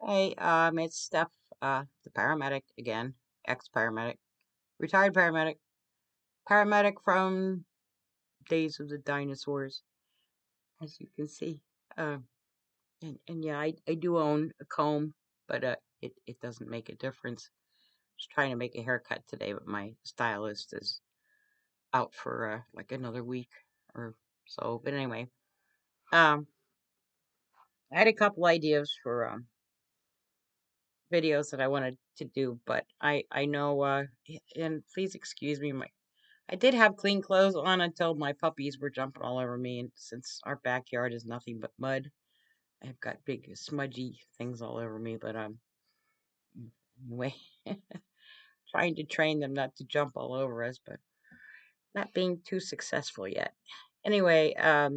Hey, it's Steph, the paramedic again, ex-paramedic, retired paramedic from days of the dinosaurs, as you can see. Uh, and yeah, I do own a comb, but it doesn't make a difference. Just trying to make a haircut today, but my stylist is out for like another week or so. But anyway, um, I had a couple ideas for videos that I wanted to do, but I know and please excuse me, my I did have clean clothes on until my puppies were jumping all over me, and since our backyard is nothing but mud, I've got big smudgy things all over me. But anyway, trying to train them not to jump all over us, but not being too successful yet. Anyway, uh,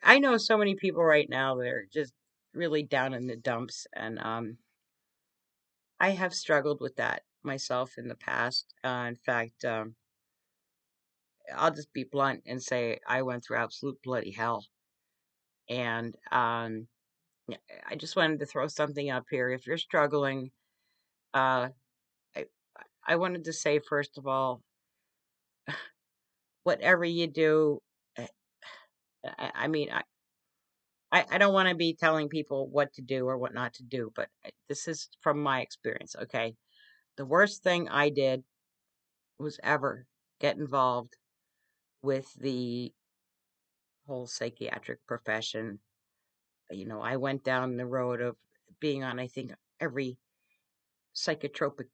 I know so many people right now that are just really down in the dumps, and I have struggled with that myself in the past. In fact, I'll just be blunt and say I went through absolute bloody hell. And yeah, I just wanted to throw something up here. If you're struggling, uh, I, I wanted to say, first of all, whatever you do, eh, I mean, I don't want to be telling people what to do or what not to do, but this is from my experience, okay? The worst thing I did was ever get involved with the whole psychiatric profession. I went down the road of being on, I think, every psychotropic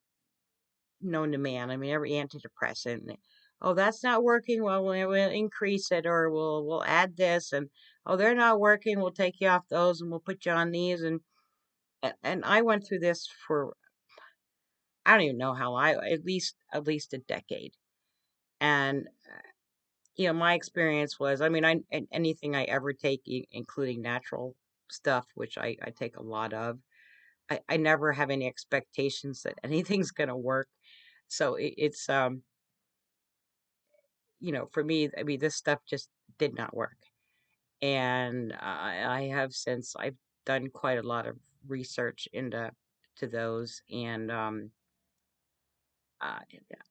known to man. I mean, every antidepressant. Oh, that's not working. Well, we'll increase it, or we'll add this, and oh, they're not working. We'll take you off those, and we'll put you on these. And I went through this for I don't even know how I at least a decade. And my experience was, I mean, anything I ever take, including natural stuff, which I take a lot of. I never have any expectations that anything's gonna work. So for me, I mean, this stuff just did not work. And I have since I've done quite a lot of research into those, and I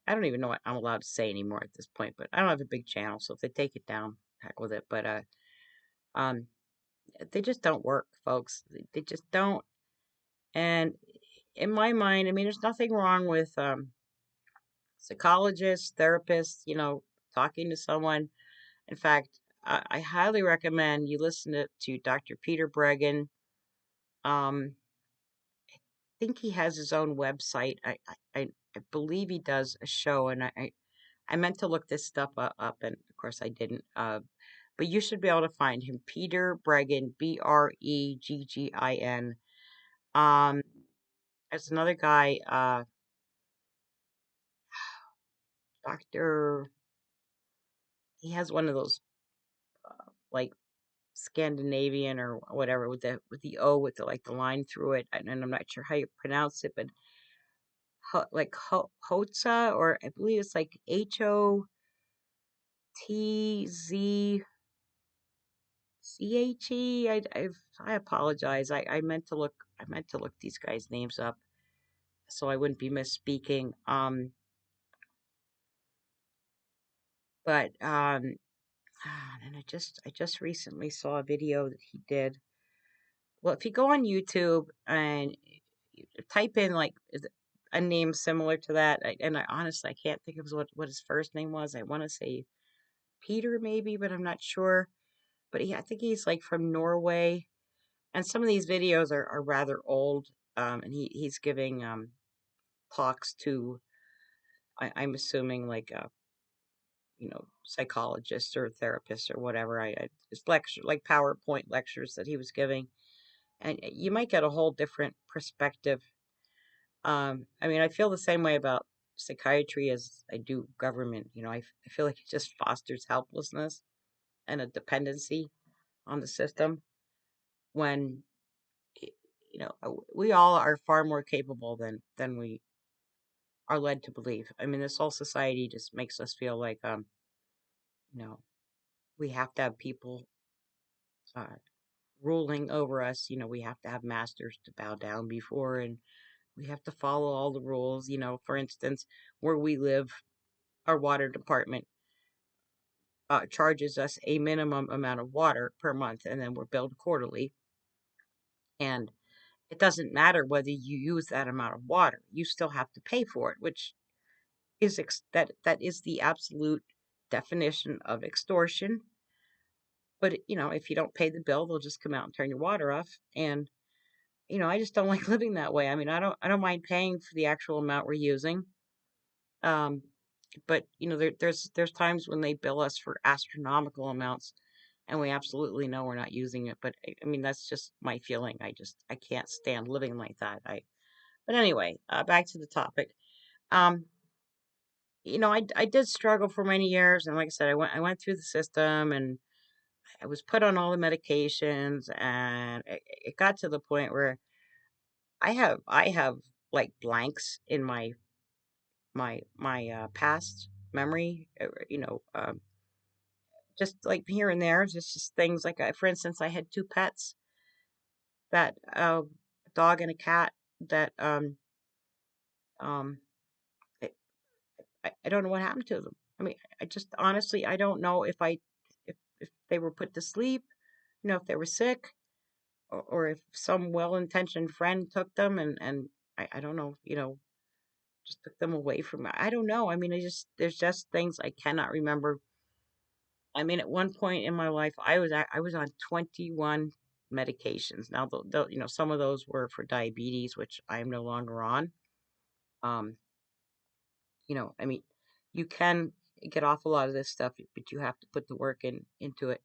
don't even know what I'm allowed to say anymore at this point. But I don't have a big channel, so if they take it down, heck with it. But um, they just don't work, folks. They just don't. And in my mind, I mean, there's nothing wrong with psychologists, therapists, talking to someone. In fact, I highly recommend you listen to Dr. Peter Bregan. I think he has his own website. I believe he does a show, and I meant to look this stuff up, and of course I didn't. But you should be able to find him, Peter Bregan, Breggin. Um, there's another guy, Doctor. He has one of those like Scandinavian or whatever with the O with the line through it, and I'm not sure how you pronounce it, but Hotza, or I believe it's like HOTZCHE. I apologize. I meant to look these guys' names up so I wouldn't be misspeaking. But and I just recently saw a video that he did. Well, if you go on YouTube and you type in like a name similar to that, and I honestly I can't think of what his first name was. I want to say Peter maybe, but I'm not sure. But I think he's like from Norway, and some of these videos are rather old. And he's giving talks to I'm assuming like psychologists or therapists or whatever. It's lecture like PowerPoint lectures that he was giving, and you might get a whole different perspective. I mean, I feel the same way about psychiatry as I do government. I feel like it just fosters helplessness and a dependency on the system when we all are far more capable than we are led to believe. I mean, this whole society just makes us feel like you know we have to have people uh ruling over us. We have to have masters to bow down before, and we have to follow all the rules. For instance, where we live, our water department charges us a minimum amount of water per month, and then we're billed quarterly. And it doesn't matter whether you use that amount of water; you still have to pay for it, which is that is the absolute definition of extortion. But if you don't pay the bill, they'll just come out and turn your water off. And I just don't like living that way. I mean, I don't mind paying for the actual amount we're using. Um, but there's times when they bill us for astronomical amounts, and we absolutely know we're not using it. But I mean, that's just my feeling. I can't stand living like that. But anyway, back to the topic. Um, I did struggle for many years, and like I said, I went through the system, and I was put on all the medications, and it got to the point where I have like blanks in my past memory. Just like here and there, just things like for instance, I had two pets, that a dog and a cat, that um I, I don't know what happened to them. I mean, I just honestly I don't know if they were put to sleep, if they were sick, or if some well-intentioned friend took them, and I don't know, just took them away from me. I don't know. I mean, there's just things I cannot remember. I mean, at one point in my life, I was on 21 medications. Now, some of those were for diabetes, which I am no longer on. Um, I mean, you can get off a lot of this stuff, but you have to put the work into it,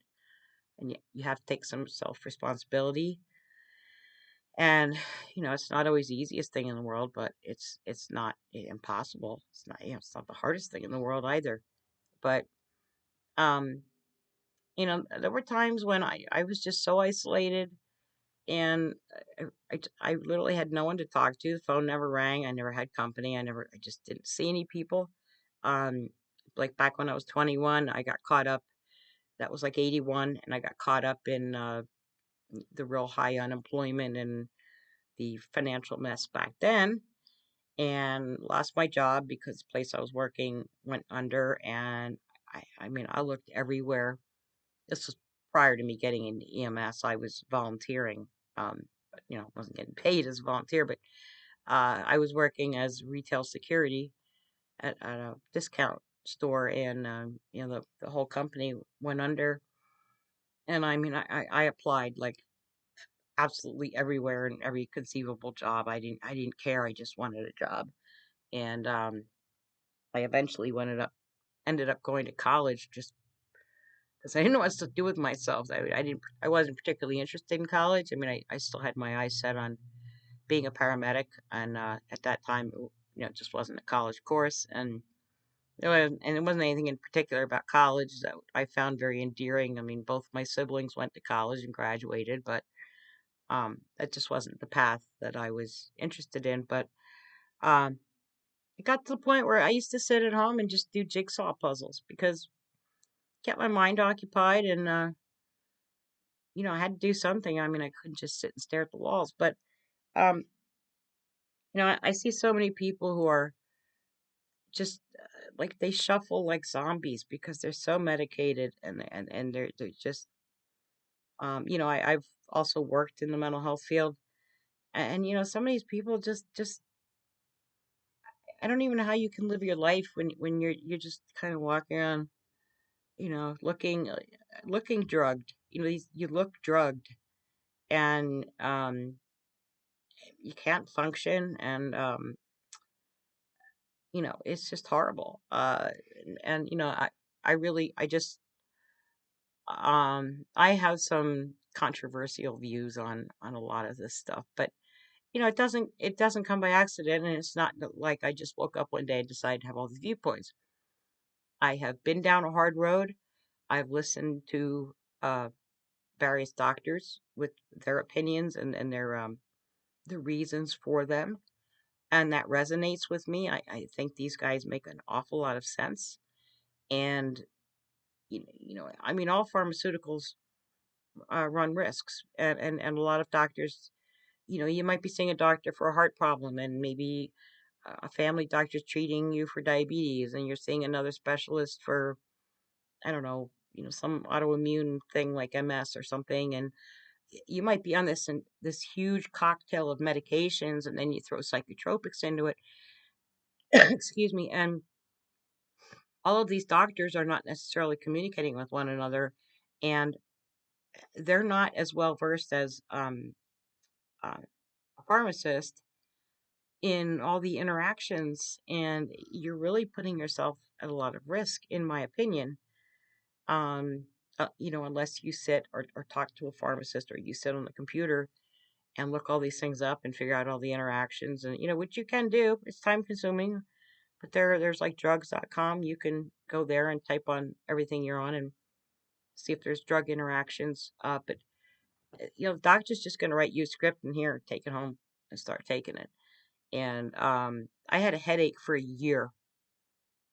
and you have to take some self responsibility. And it's not always the easiest thing in the world, but it's not impossible. It's not the hardest thing in the world either. But um, there were times when I was just so isolated, and I literally had no one to talk to. The phone never rang. I never had company. I just didn't see any people. Um, like back when I was 21, I got caught up. That was like 81, and I got caught up in the real high unemployment and the financial mess back then, and lost my job because the place I was working went under. And I mean, I looked everywhere. This was prior to me getting into EMS. I was volunteering, but wasn't getting paid as a volunteer. But I was working as retail security at a discount store, and the whole company went under. And I mean, I applied like absolutely everywhere and every conceivable job. I didn't care. I just wanted a job. And I eventually ended up going to college just because I didn't know what to do with myself. I wasn't particularly interested in college. I mean, I still had my eyes set on being a paramedic, and at that time, it just wasn't a college course, and it wasn't anything in particular about college that I found very endearing. I mean, both my siblings went to college and graduated, but that just wasn't the path that I was interested in. But um, it got to the point where I used to sit at home and just do jigsaw puzzles because it kept my mind occupied, and I had to do something. I mean, I couldn't just sit and stare at the walls. But um, I see so many people who are just like they shuffle like zombies because they're so medicated, and they're just I've also worked in the mental health field, and some of these people just I don't even know how you can live your life when you're just kind of walking around, looking drugged. You look drugged, and you can't function, and it's just horrible. And I really I just I have some controversial views on a lot of this stuff, but it doesn't come by accident, and it's not like I just woke up one day and decided to have all these viewpoints. I have been down a hard road. I've listened to uh, various doctors with their opinions and their the reasons for them, and that resonates with me. I think these guys make an awful lot of sense, and I mean, all pharmaceuticals run risks, and a lot of doctors, you might be seeing a doctor for a heart problem, and maybe a family doctor's treating you for diabetes, and you're seeing another specialist for, I don't know, some autoimmune thing like MS or something, and you might be on this huge cocktail of medications, and then you throw psychotropics into it. Excuse me. And all of these doctors are not necessarily communicating with one another, and they're not as well versed as a pharmacist in all the interactions, and you're really putting yourself at a lot of risk, in my opinion. Um, unless you sit or talk to a pharmacist, or you sit on the computer and look all these things up and figure out all the interactions, and which you can do. It's time consuming, but there's like drugs.com. You can go there and type on everything you're on and see if there's drug interactions. But the doctor's just going to write you a script, and here, take it home and start taking it. And I had a headache for a year,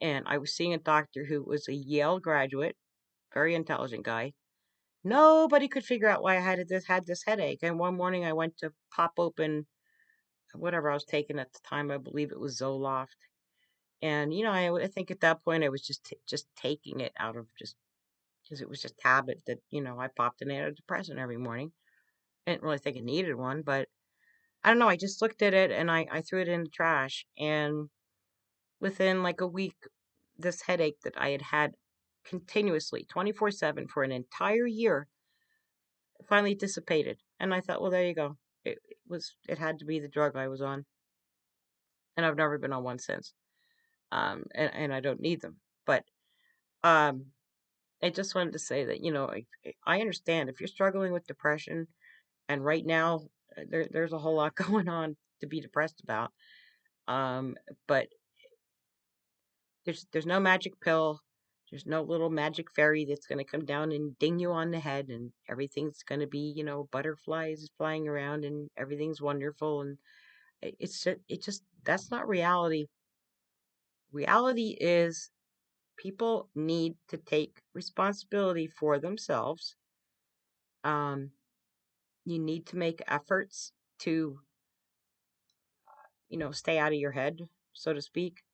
and I was seeing a doctor who was a Yale graduate, very intelligent guy. Nobody could figure out why I had this headache. And one morning I went to pop open whatever I was taking at the time. I believe it was Zoloft. And I think at that point I was just taking it out of, just because it was just habit, that I popped an antidepressant every morning. I didn't really think it needed one, but I don't know. I just looked at it and I threw it in the trash. And within like a week, this headache that I had had continuously 24/7 for an entire year finally dissipated. And I thought, well, there you go. It had to be the drug I was on, and I've never been on one since. And I don't need them. But um, I just wanted to say that I understand if you're struggling with depression, and right now there's a whole lot going on to be depressed about. But there's no magic pill. There's no little magic fairy that's going to come down and ding you on the head, and everything's going to be, butterflies flying around, and everything's wonderful. And it just that's not reality. Reality is, people need to take responsibility for themselves. Um, you need to make efforts to, stay out of your head, so to speak.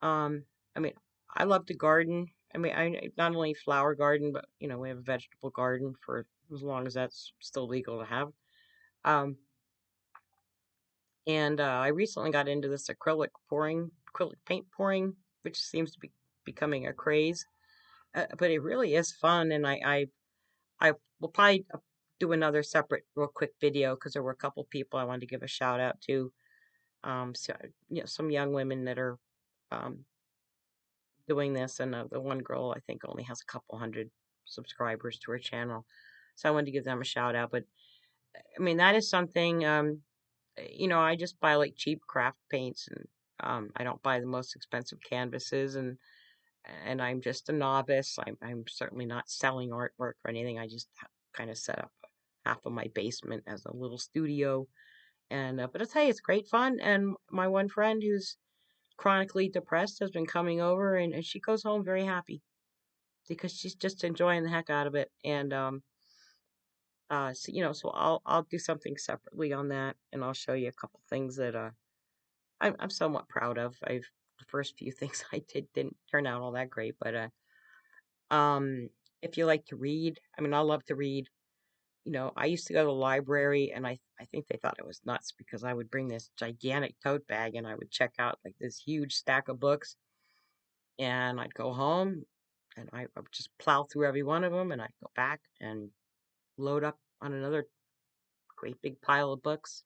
Um, I mean, I love to garden. I mean, I not only flower garden, but we have a vegetable garden for as long as that's still legal to have. Um, and I recently got into this acrylic paint pouring, which seems to be becoming a craze. But it really is fun, and I will probably do another separate, real quick video, because there were a couple people I wanted to give a shout out to. So, some young women that are um, doing this, and the one girl I think only has a couple hundred subscribers to her channel. So I wanted to give them a shout out. But I mean, that is something. I just buy like cheap craft paints, and I don't buy the most expensive canvases, and I'm just a novice. I'm certainly not selling artwork or anything. I just kind of set up half of my basement as a little studio. And but I'll tell you, it's great fun. And my one friend who's chronically depressed has been coming over, and she goes home very happy because she's just enjoying the heck out of it. And so so I'll do something separately on that, and I'll show you a couple things that I'm somewhat proud of. The first few things I didn't turn out all that great, but um, if you like to read, I mean, I love to read. I used to go to the library, and I think they thought I was nuts, because I would bring this gigantic tote bag, and I would check out like this huge stack of books, and I'd go home, and I would just plow through every one of them, and I'd go back and load up on another great big pile of books.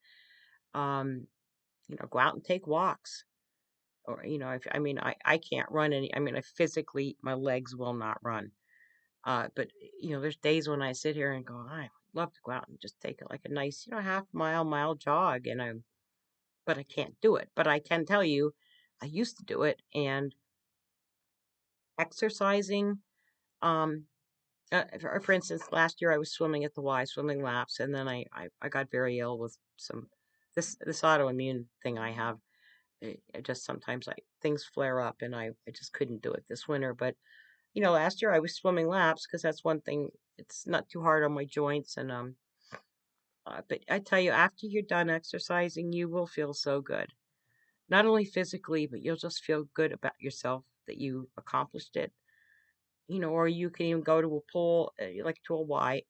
Um, go out and take walks. Or, if I mean, I can't run any. I mean, I physically, my legs will not run. But there's days when I sit here and go, I would love to go out and just take like a nice, half mile jog, but I can't do it. But I can tell you, I used to do it, and exercising. Um, for instance, last year I was swimming at the Y, swimming laps, and then I got very ill with this autoimmune thing I have. It just sometimes things flare up, and I just couldn't do it this winter. But last year I was swimming laps, because that's one thing it's not too hard on my joints, and but I tell you, after you're done exercising, you will feel so good. Not only physically, but you'll just feel good about yourself that you accomplished it. Or you can even go to a pool, like to a Y,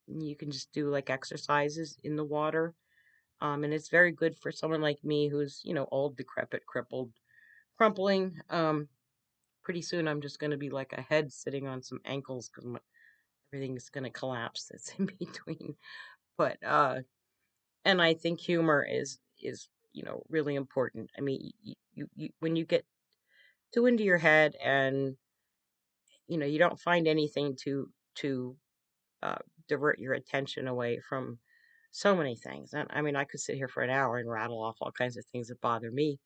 and you can just do like exercises in the water. And it's very good for someone like me who's, old, decrepit, crippled, crumpling. Pretty soon I'm just going to be like a head sitting on some ankles because everything's going to collapse that's in between. But and I think humor is really important. I mean, when you get too into your head and you don't find anything to uh, divert your attention away from so many things. And I mean, I could sit here for an hour and rattle off all kinds of things that bother me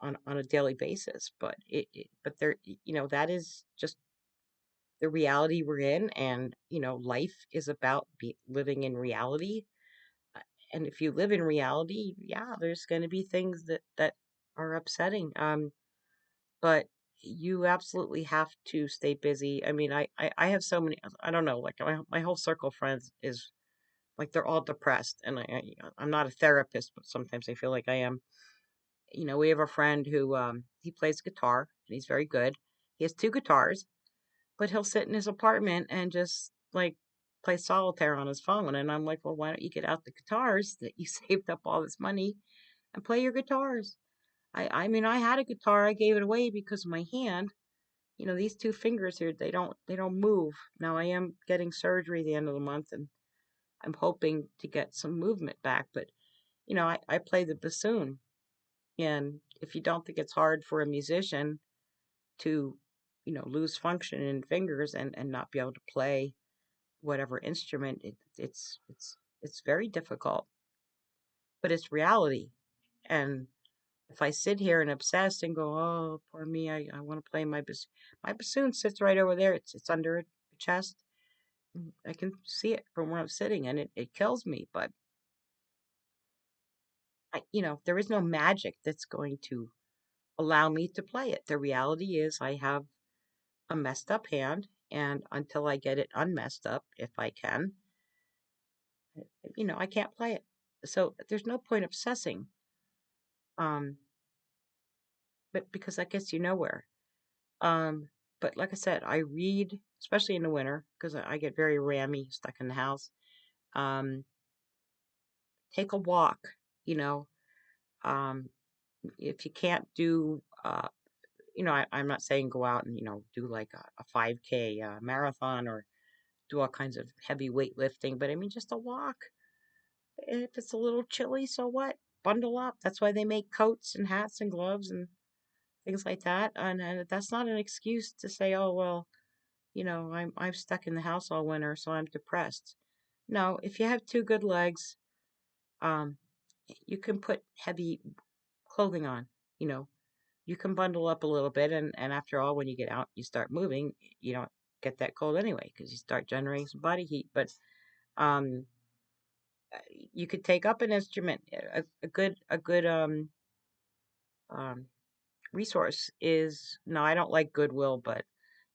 on a daily basis. But but there, that is just the reality we're in, and life is about living in reality. Uh, And if you live in reality, yeah, there's going to be things that are upsetting. But you absolutely have to stay busy. I mean, I have so many. I don't know, like my whole circle of friends is like they're all depressed, and I'm not a therapist, but sometimes I feel like I am. We have a friend who he plays guitar and he's very good. He has two guitars, but he'll sit in his apartment and just like play solitaire on his phone. And I'm like, well, why don't you get out the guitars that you saved up all this money and play your guitars? I mean, I had a guitar, I gave it away because of my hand. These two fingers here, they don't move. Now I am getting surgery at the end of the month, and I'm hoping to get some movement back. But I play the bassoon, and if you don't think it's hard for a musician to lose function in fingers and not be able to play whatever instrument, it's very difficult, but it's reality. And if I sit here and obsess and go, oh, poor me, I want to play my bassoon sits right over there. It's under a chest. I can see it from where I'm sitting, and it kills me. But there is no magic that's going to allow me to play it. The reality is, I have a messed up hand, and until I get it unmessed up, if I can, I can't play it. So there's no point obsessing, um, but because that gets you nowhere. Um, but like I said, I read, especially in the winter, because I get very rammy, stuck in the house. Um, take a walk, you know. Um, if you can't do, I'm not saying go out and, do like a 5K marathon or do all kinds of heavy weightlifting, but I mean, just a walk. If it's a little chilly, so what? Bundle up. That's why they make coats and hats and gloves and things like that. And that's not an excuse to say, oh, well, I'm stuck in the house all winter, so I'm depressed. No, if you have two good legs, um, you can put heavy clothing on. You know, you can bundle up a little bit, and after all, when you get out, you start moving, you don't get that cold anyway because you start generating some body heat. But um, you could take up an instrument. A good um resource is, no, I don't like Goodwill, but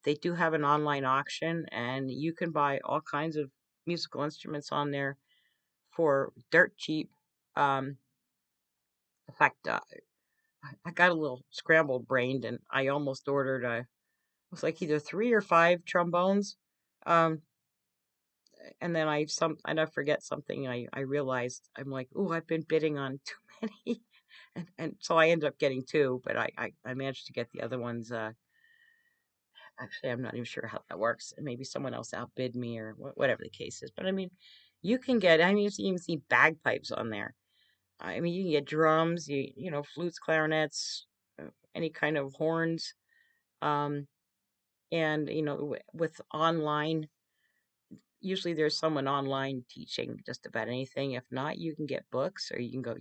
they do have an online auction, and you can buy all kinds of musical instruments on there for dirt cheap. In fact, I got a little scrambled brained, and I almost ordered it was like either three or five trombones. Um, and then I forget something. I realized I'm like, oh, I've been bidding on too many, and so I ended up getting two, but I managed to get the other ones. Actually, I'm not even sure how that works. Maybe someone else outbid me or whatever the case is. But I mean, I mean, you can see bagpipes on there. I mean, you can get drums, flutes, clarinets, any kind of horns. Um, and, with online, usually there's someone online teaching just about anything. If not, you can get books or you can go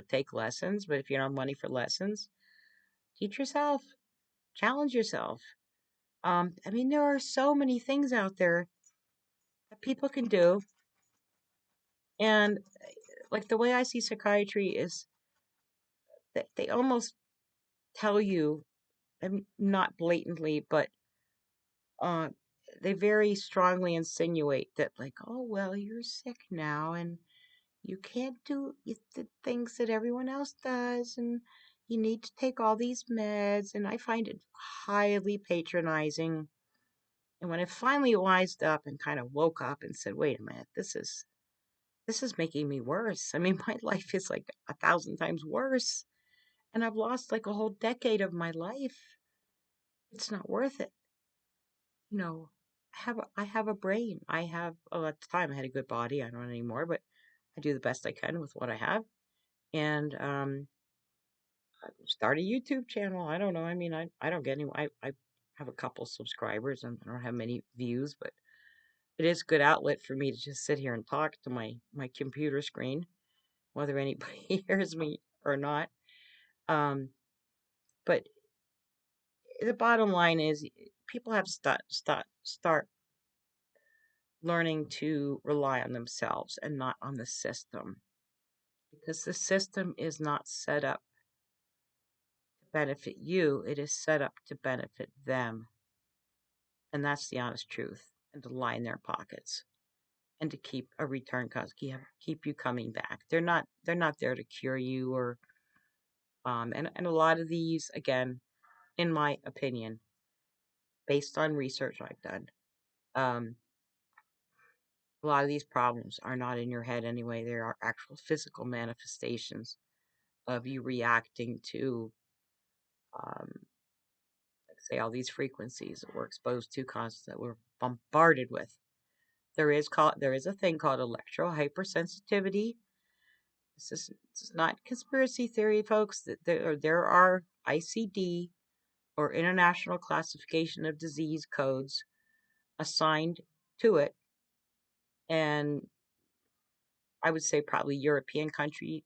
take lessons. But if you don't have money for lessons, teach yourself, challenge yourself. I mean, there are so many things out there that people can do. And like the way I see psychiatry is that they almost tell you, not blatantly, but uh, they very strongly insinuate that, like, oh, well, you're sick now and you can't do the things that everyone else does, and you need to take all these meds. And I find it highly patronizing. And when I finally wised up and kind of woke up and said, wait a minute, this is making me worse. I mean, my life is like 1,000 times worse, and I've lost like a whole decade of my life. It's not worth it. You know, I have a brain. At the time I had a good body. I don't anymore, but I do the best I can with what I have. And start a YouTube channel. I don't know. I mean, I don't get any. I have a couple subscribers and I don't have many views, but it is a good outlet for me to just sit here and talk to my computer screen, whether anybody hears me or not. Um, but the bottom line is, people have to start learning to rely on themselves and not on the system, because the system is not set up to benefit you. It is set up to benefit them. And that's the honest truth, and to line their pockets and to keep a return cost, keep you coming back. They're not there to cure you, or and a lot of these, again, in my opinion, based on research I've done, um, a lot of these problems are not in your head anyway. They are actual physical manifestations of you reacting to, um, like, say, all these frequencies that we're exposed to constantly, that we're bombarded with. There is a thing called electro hypersensitivity. This is not conspiracy theory, folks. That there are ICD, or International Classification of Disease codes, assigned to it, and I would say probably European country.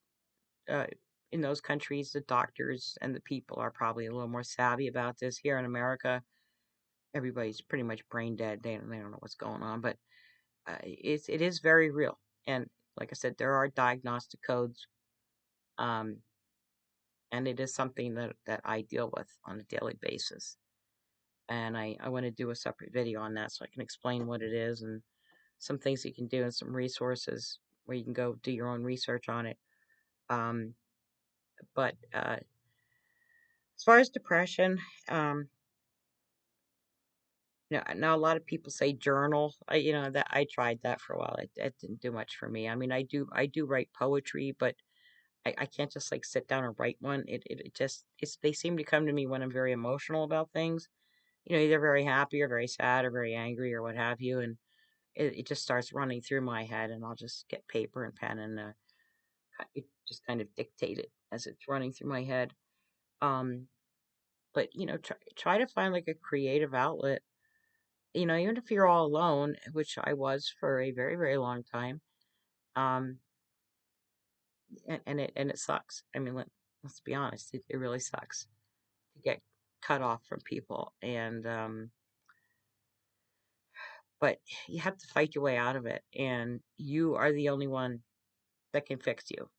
Uh, in those countries, the doctors and the people are probably a little more savvy about this. Here in America, everybody's pretty much brain dead. They don't know what's going on, but it is very real. And like I said, there are diagnostic codes, um, and it is something that I deal with on a daily basis. And I want to do a separate video on that so I can explain what it is and some things you can do and some resources where you can go do your own research on it. Um, but as far as depression, um, now a lot of people say journal. That I tried that for a while. It didn't do much for me. I mean, I do write poetry, but I can't just like sit down and write one. They seem to come to me when I'm very emotional about things. Either very happy or very sad or very angry or what have you, and it just starts running through my head, and I'll just get paper and pen and it just kind of dictate it as it's running through my head. Um, but try to find like a creative outlet. Even if you're all alone, which I was for a very, very long time. Um, and it sucks. I mean, let's be honest, it really sucks to get cut off from people, and but you have to fight your way out of it, and you are the only one that can fix you.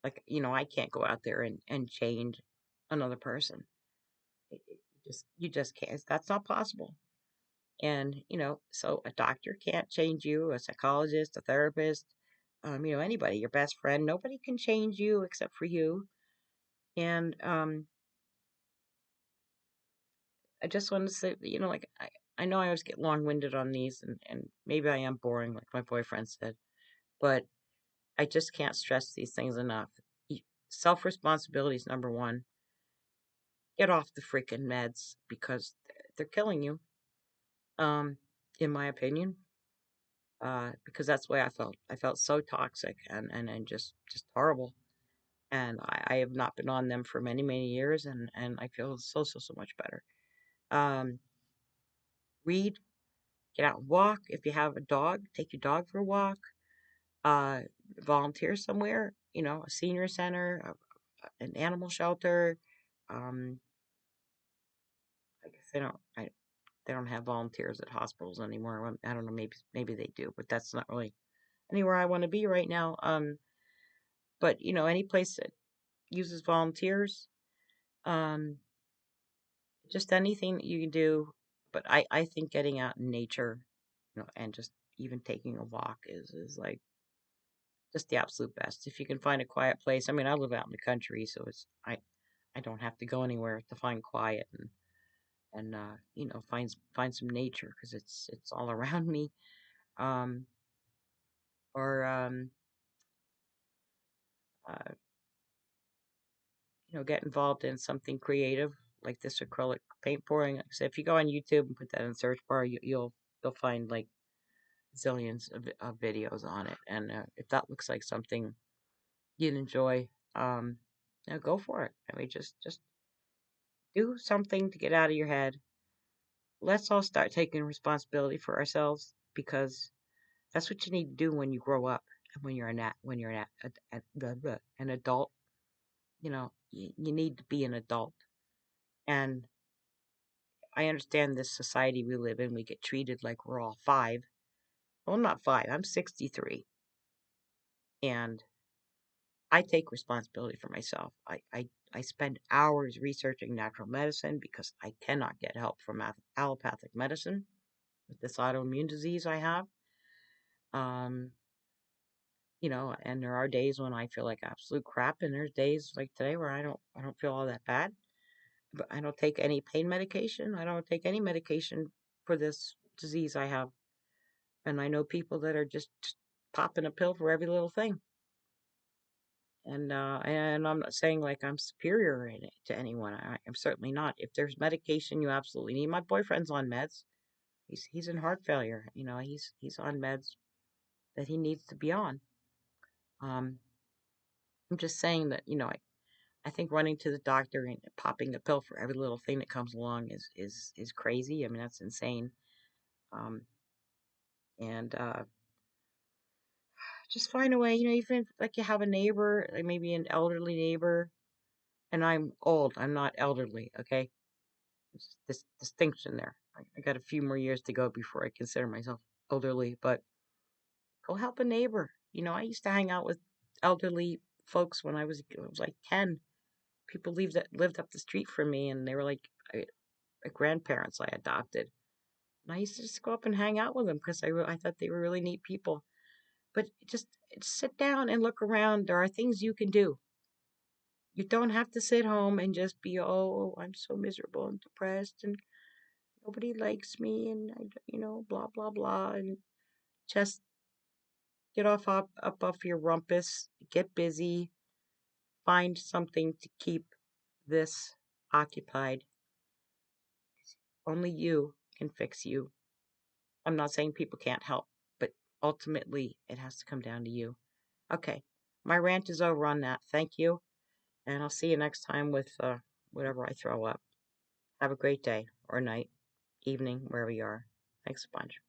Like, I can't go out there and change another person. You just can't. That's not possible. And, so a doctor can't change you, a psychologist, a therapist, anybody, your best friend, nobody can change you except for you. And I just wanted to say, like, I know I always get long-winded on these, and maybe I am boring, like my boyfriend said, but I just can't stress these things enough. Self-responsibility is number one. Get off the freaking meds, because they're killing you, um, in my opinion. Because that's the way I felt. I felt so toxic and just horrible. And I have not been on them for many, many years, and I feel so much better. Um, Read, get out and walk. If you have a dog, take your dog for a walk. Uh, Volunteer somewhere, a senior center, an animal shelter. Um, I guess they don't have volunteers at hospitals anymore. I don't know, maybe they do, but that's not really anywhere I want to be right now. But any place that uses volunteers, um, just anything that you can do. But I think getting out in nature, and just even taking a walk is like just the absolute best. If you can find a quiet place. I mean, I live out in the country, so I don't have to go anywhere to find quiet and find some nature because it's all around me. Um, or uh, get involved in something creative like this acrylic paint pouring. Like I said, if you go on YouTube and put that in the search bar, you'll find like zillions of videos on it. And if that looks like something you'd enjoy, go for it. I mean, just do something to get out of your head. Let's all start taking responsibility for ourselves because that's what you need to do when you grow up and when you're an adult. You need to be an adult. And I understand this society we live in. We get treated like we're all five. Well, I'm not five. I'm 63, and I take responsibility for myself. I spend hours researching natural medicine because I cannot get help from allopathic medicine with this autoimmune disease I have. Um, and there are days when I feel like absolute crap, and there's days like today where I don't feel all that bad. But I don't take any pain medication. I don't take any medication for this disease I have. And I know people that are just popping a pill for every little thing. And I'm not saying like I'm superior to anyone. I'm certainly not. If there's medication you absolutely need, my boyfriend's on meds. He's in heart failure. He's on meds that he needs to be on. Um, I'm just saying that I think running to the doctor and popping a pill for every little thing that comes along is crazy. I mean that's insane. Um, and just find a way. Even if, like you have a neighbor, like maybe an elderly neighbor. And I'm old. I'm not elderly. Okay, there's this distinction there. I got a few more years to go before I consider myself elderly, but go help a neighbor. I used to hang out with elderly folks when I was like 10. People lived up the street from me, and they were like grandparents I adopted. And I used to just go up and hang out with them because I thought they were really neat people. But just sit down and look around. There are things you can do. You don't have to sit home and just be, oh, I'm so miserable and depressed and nobody likes me and blah blah blah, and just get up off your rumpus, get busy, find something to keep this occupied. Only you can fix you. I'm not saying people can't help, but ultimately it has to come down to you. Okay, my rant is over on that. Thank you, and I'll see you next time with whatever I throw up. Have a great day or night, evening, wherever you are. Thanks a bunch.